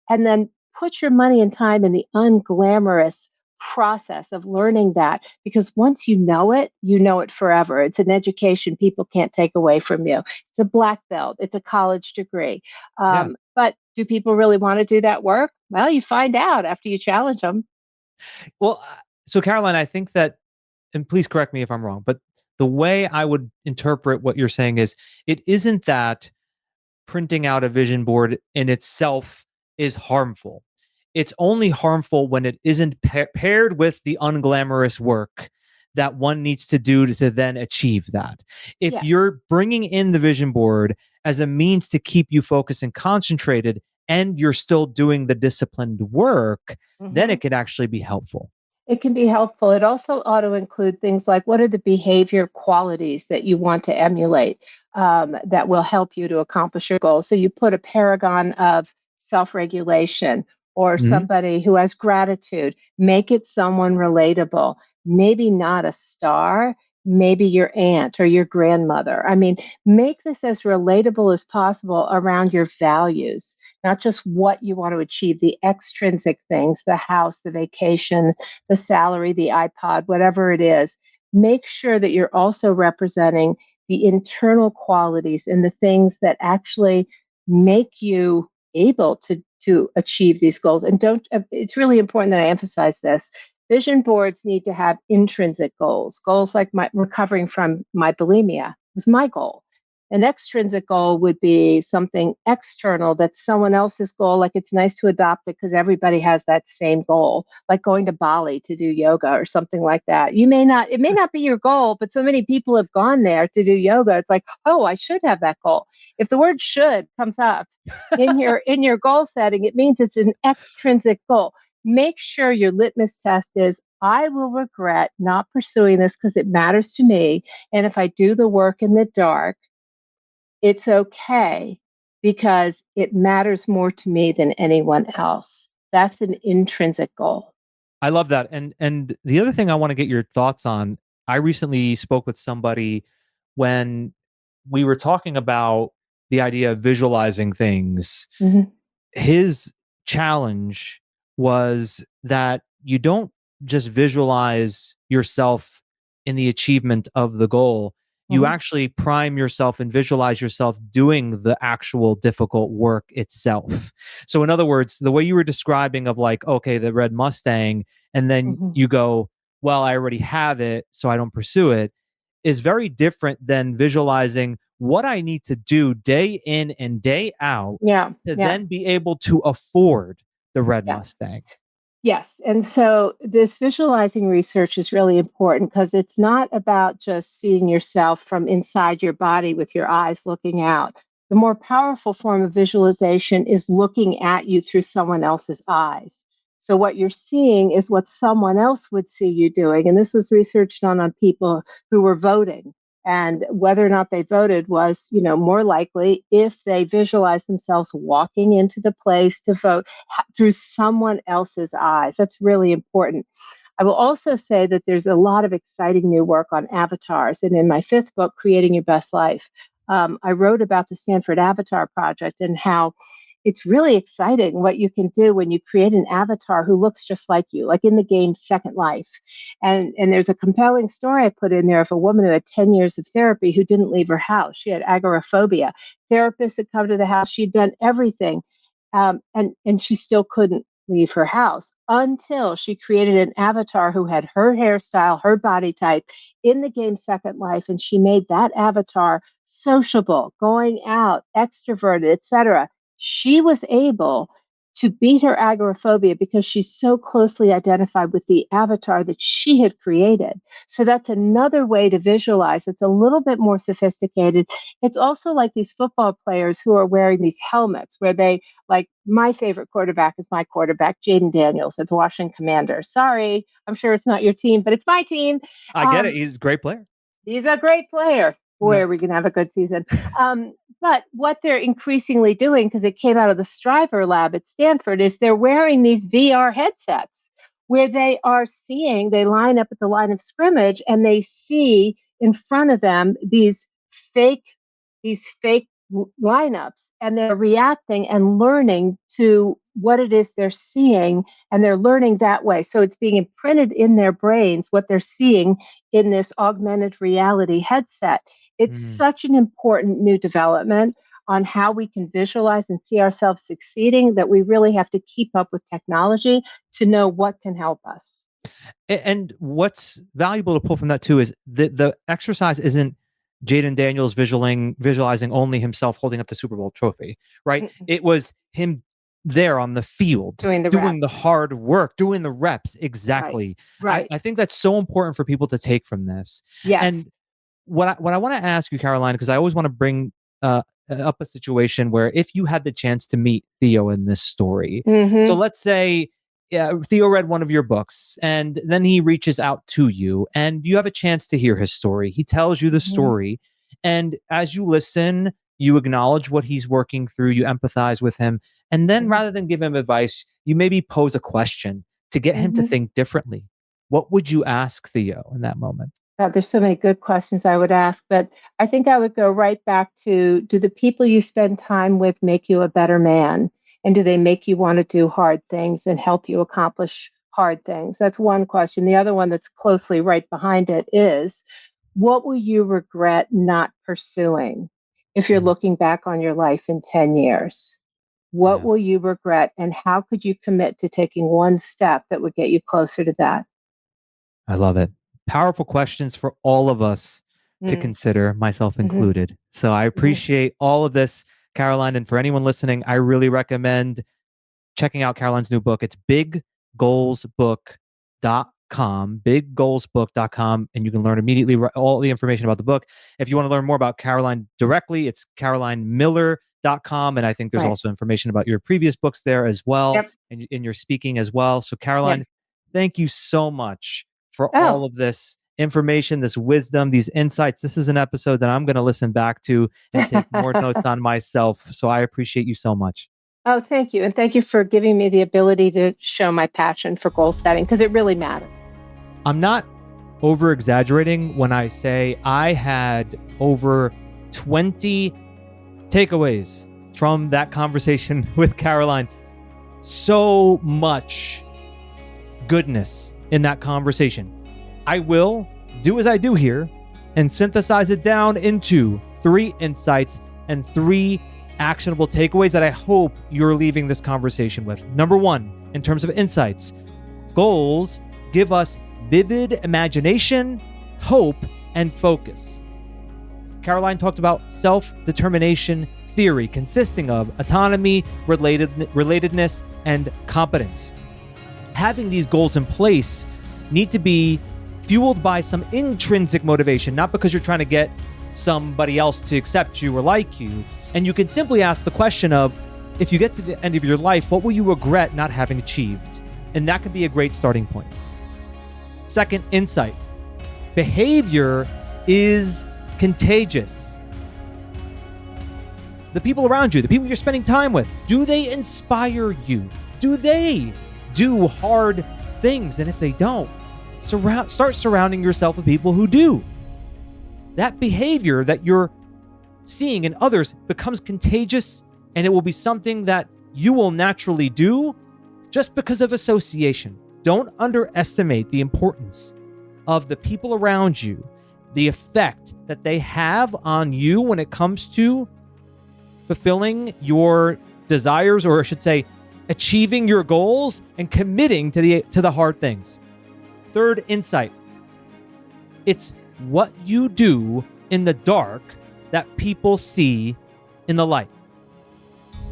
and then put your money and time in the unglamorous process of learning that, because once you know it forever. It's an education people can't take away from you. It's a black belt, it's a college degree. Yeah. But do people really want to do that work? Well, you find out after you challenge them. Well, so Caroline, I think that, and please correct me if I'm wrong, but the way I would interpret what you're saying is it isn't that printing out a vision board in itself is harmful. It's only harmful when it isn't paired with the unglamorous work that one needs to do to then achieve that. If Yeah. you're bringing in the vision board as a means to keep you focused and concentrated, and you're still doing the disciplined work, then Mhm. it can actually be helpful. It can be helpful. It also ought to include things like what are the behavior qualities that you want to emulate that will help you to accomplish your goals. So you put a paragon of self regulation or Mhm. somebody who has gratitude, make it someone relatable, maybe not a star. Maybe your aunt or your grandmother. I mean, make this as relatable as possible around your values, not just what you want to achieve, the extrinsic things, the house, the vacation, the salary, the iPod, whatever it is. Make sure that you're also representing the internal qualities and the things that actually make you able to achieve these goals. And don't, it's really important that I emphasize this. Vision boards need to have intrinsic goals. Goals like my recovering from my bulimia was my goal. An extrinsic goal would be something external that's someone else's goal. Like it's nice to adopt it because everybody has that same goal, like going to Bali to do yoga or something like that. It may not be your goal, but so many people have gone there to do yoga. It's like, oh, I should have that goal. If the word should comes up in your goal setting, it means it's an extrinsic goal. Make sure your litmus test is I will regret not pursuing this because it matters to me. And if I do the work in the dark, it's okay because it matters more to me than anyone else. That's an intrinsic goal. I love that. And the other thing I want to get your thoughts on, I recently spoke with somebody when we were talking about the idea of visualizing things. Mhm. His challenge was that you don't just visualize yourself in the achievement of the goal. You Mhm. actually prime yourself and visualize yourself doing the actual difficult work itself. So, in other words, the way you were describing of like, okay, the red Mustang, and then Mhm. you go, well, I already have it, so I don't pursue it, is very different than visualizing what I need to do day in and day out Yeah. to Yeah. then be able to afford the red Yeah. Mustang. Yes. And so this visualizing research is really important because it's not about just seeing yourself from inside your body with your eyes looking out. The more powerful form of visualization is looking at you through someone else's eyes. So what you're seeing is what someone else would see you doing. And this was research done on people who were voting. And whether or not they voted was, more likely if they visualized themselves walking into the place to vote through someone else's eyes. That's really important. I will also say that there's a lot of exciting new work on avatars. And in my fifth book, Creating Your Best Life, I wrote about the Stanford Avatar Project and how it's really exciting what you can do when you create an avatar who looks just like you, like in the game Second Life. And there's a compelling story I put in there of a woman who had 10 years of therapy who didn't leave her house. She had agoraphobia. Therapists had come to the house. She'd done everything. And she still couldn't leave her house until she created an avatar who had her hairstyle, her body type in the game Second Life. And she made that avatar sociable, going out, extroverted, etc. She was able to beat her agoraphobia because she's so closely identified with the avatar that she had created. So that's another way to visualize. It's a little bit more sophisticated. It's also like these football players who are wearing these helmets where they, like, my favorite quarterback is my quarterback, Jaden Daniels at the Washington Commanders. Sorry, I'm sure it's not your team, but it's my team. I get it. He's a great player. He's a great player. Boy, Yeah. are we going to have a good season. But what they're increasingly doing, because it came out of the Striver lab at Stanford, is they're wearing these VR headsets where they are seeing, they line up at the line of scrimmage and they see in front of them fake, these fake lineups, and they're reacting and learning to what it is they're seeing, and they're learning that way. So it's being imprinted in their brains what they're seeing in this augmented reality headset. It's such an important new development on how we can visualize and see ourselves succeeding that we really have to keep up with technology to know what can help us. And what's valuable to pull from that too is the exercise isn't Jaden Daniels visualizing only himself holding up the Super Bowl trophy, right? Mm-mm. It was him there on the field, Doing the hard work, doing the reps. Exactly. Right. I think that's so important for people to take from this. Yes. And what I want to ask you, Caroline, because I always want to bring up a situation where if you had the chance to meet Theo in this story, so let's say Theo read one of your books and then he reaches out to you and you have a chance to hear his story. He tells you the story. And as you listen, you acknowledge what he's working through, you empathize with him. And then rather than give him advice, you maybe pose a question to get him to think differently. What would you ask Theo in that moment? There's so many good questions I would ask, but I think I would go right back to, do the people you spend time with make you a better man? And do they make you want to do hard things and help you accomplish hard things? That's one question. The other one that's closely right behind it is, what will you regret not pursuing if you're looking back on your life in 10 years? What will you regret, and how could you commit to taking one step that would get you closer to that? I love it. Powerful questions for all of us to consider, myself included. So I appreciate all of this, Caroline. And for anyone listening, I really recommend checking out Caroline's new book. It's biggoalsbook.com, and you can learn immediately all the information about the book. If you want to learn more about Caroline directly, it's carolinemiller.com. And I think there's also information about your previous books there as well, and in your speaking as well. So Caroline, thank you so much for all of this information, this wisdom, these insights. This is an episode that I'm going to listen back to and take more notes on myself. So I appreciate you so much. Oh, thank you. And thank you for giving me the ability to show my passion for goal setting, because it really matters. I'm not over exaggerating when I say I had over 20 takeaways from that conversation with Caroline. So much goodness in that conversation. I will do as I do here and synthesize it down into 3 insights and 3 actionable takeaways that I hope you're leaving this conversation with. Number 1, in terms of insights, goals give us vivid imagination, hope, and focus. Caroline talked about self-determination theory consisting of autonomy, relatedness, and competence. Having these goals in place need to be fueled by some intrinsic motivation, not because you're trying to get somebody else to accept you or like you. And you can simply ask the question of, if you get to the end of your life, what will you regret not having achieved? And that could be a great starting point. Second insight, behavior is contagious. The people around you, the people you're spending time with, do they inspire you? Do they do hard things? And if they don't, start surrounding yourself with people who do. That behavior that you're seeing in others becomes contagious, and it will be something that you will naturally do just because of association. Don't underestimate the importance of the people around you, the effect that they have on you when it comes to fulfilling your desires, or I should say, achieving your goals and committing to the hard things. Third insight, it's what you do in the dark that people see in the light.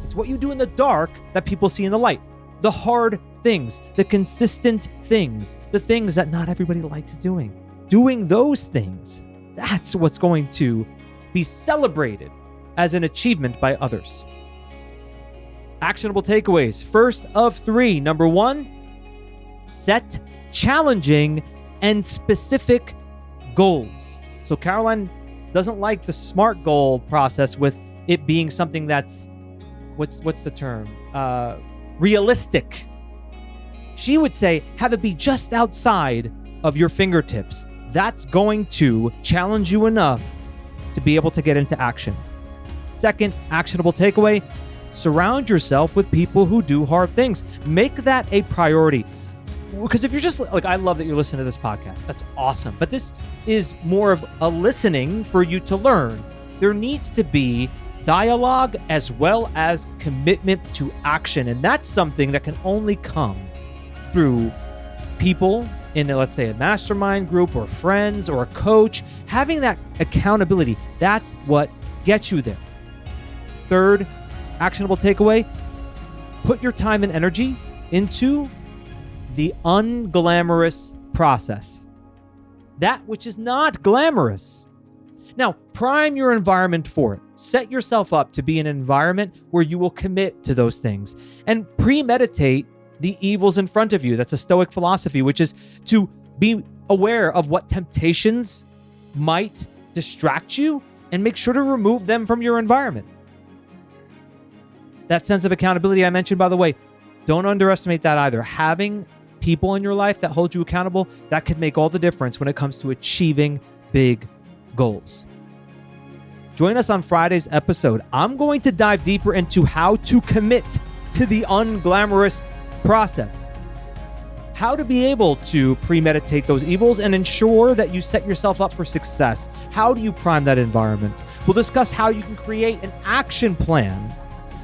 It's what you do in the dark that people see in the light. The hard things, the consistent things, the things that not everybody likes doing. Doing those things, that's what's going to be celebrated as an achievement by others. Actionable takeaways. First of 3. Number 1, set challenging and specific goals. So Caroline doesn't like the SMART goal process with it being something that's, what's the term? Realistic. She would say, have it be just outside of your fingertips. That's going to challenge you enough to be able to get into action. Second actionable takeaway, surround yourself with people who do hard things. Make that a priority. Because if you're just like, I love that you're listening to this podcast. That's awesome. But this is more of a listening for you to learn. There needs to be dialogue as well as commitment to action. And that's something that can only come through people in, let's say, a mastermind group or friends or a coach. Having that accountability, that's what gets you there. Third actionable takeaway, put your time and energy into the unglamorous process. That which is not glamorous. Now, prime your environment for it. Set yourself up to be an environment where you will commit to those things and premeditate the evils in front of you. That's a Stoic philosophy, which is to be aware of what temptations might distract you and make sure to remove them from your environment. That sense of accountability I mentioned, by the way, don't underestimate that either. Having people in your life that hold you accountable, that could make all the difference when it comes to achieving big goals. Join us on Friday's episode. I'm going to dive deeper into how to commit to the unglamorous process, how to be able to premeditate those evils and ensure that you set yourself up for success. How do you prime that environment? We'll discuss how you can create an action plan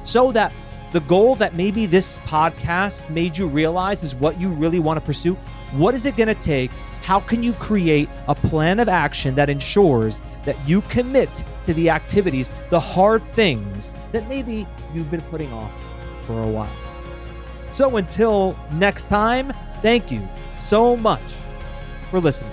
so that the goal that maybe this podcast made you realize is what you really want to pursue. What is it going to take? How can you create a plan of action that ensures that you commit to the activities, the hard things that maybe you've been putting off for a while? So until next time, thank you so much for listening.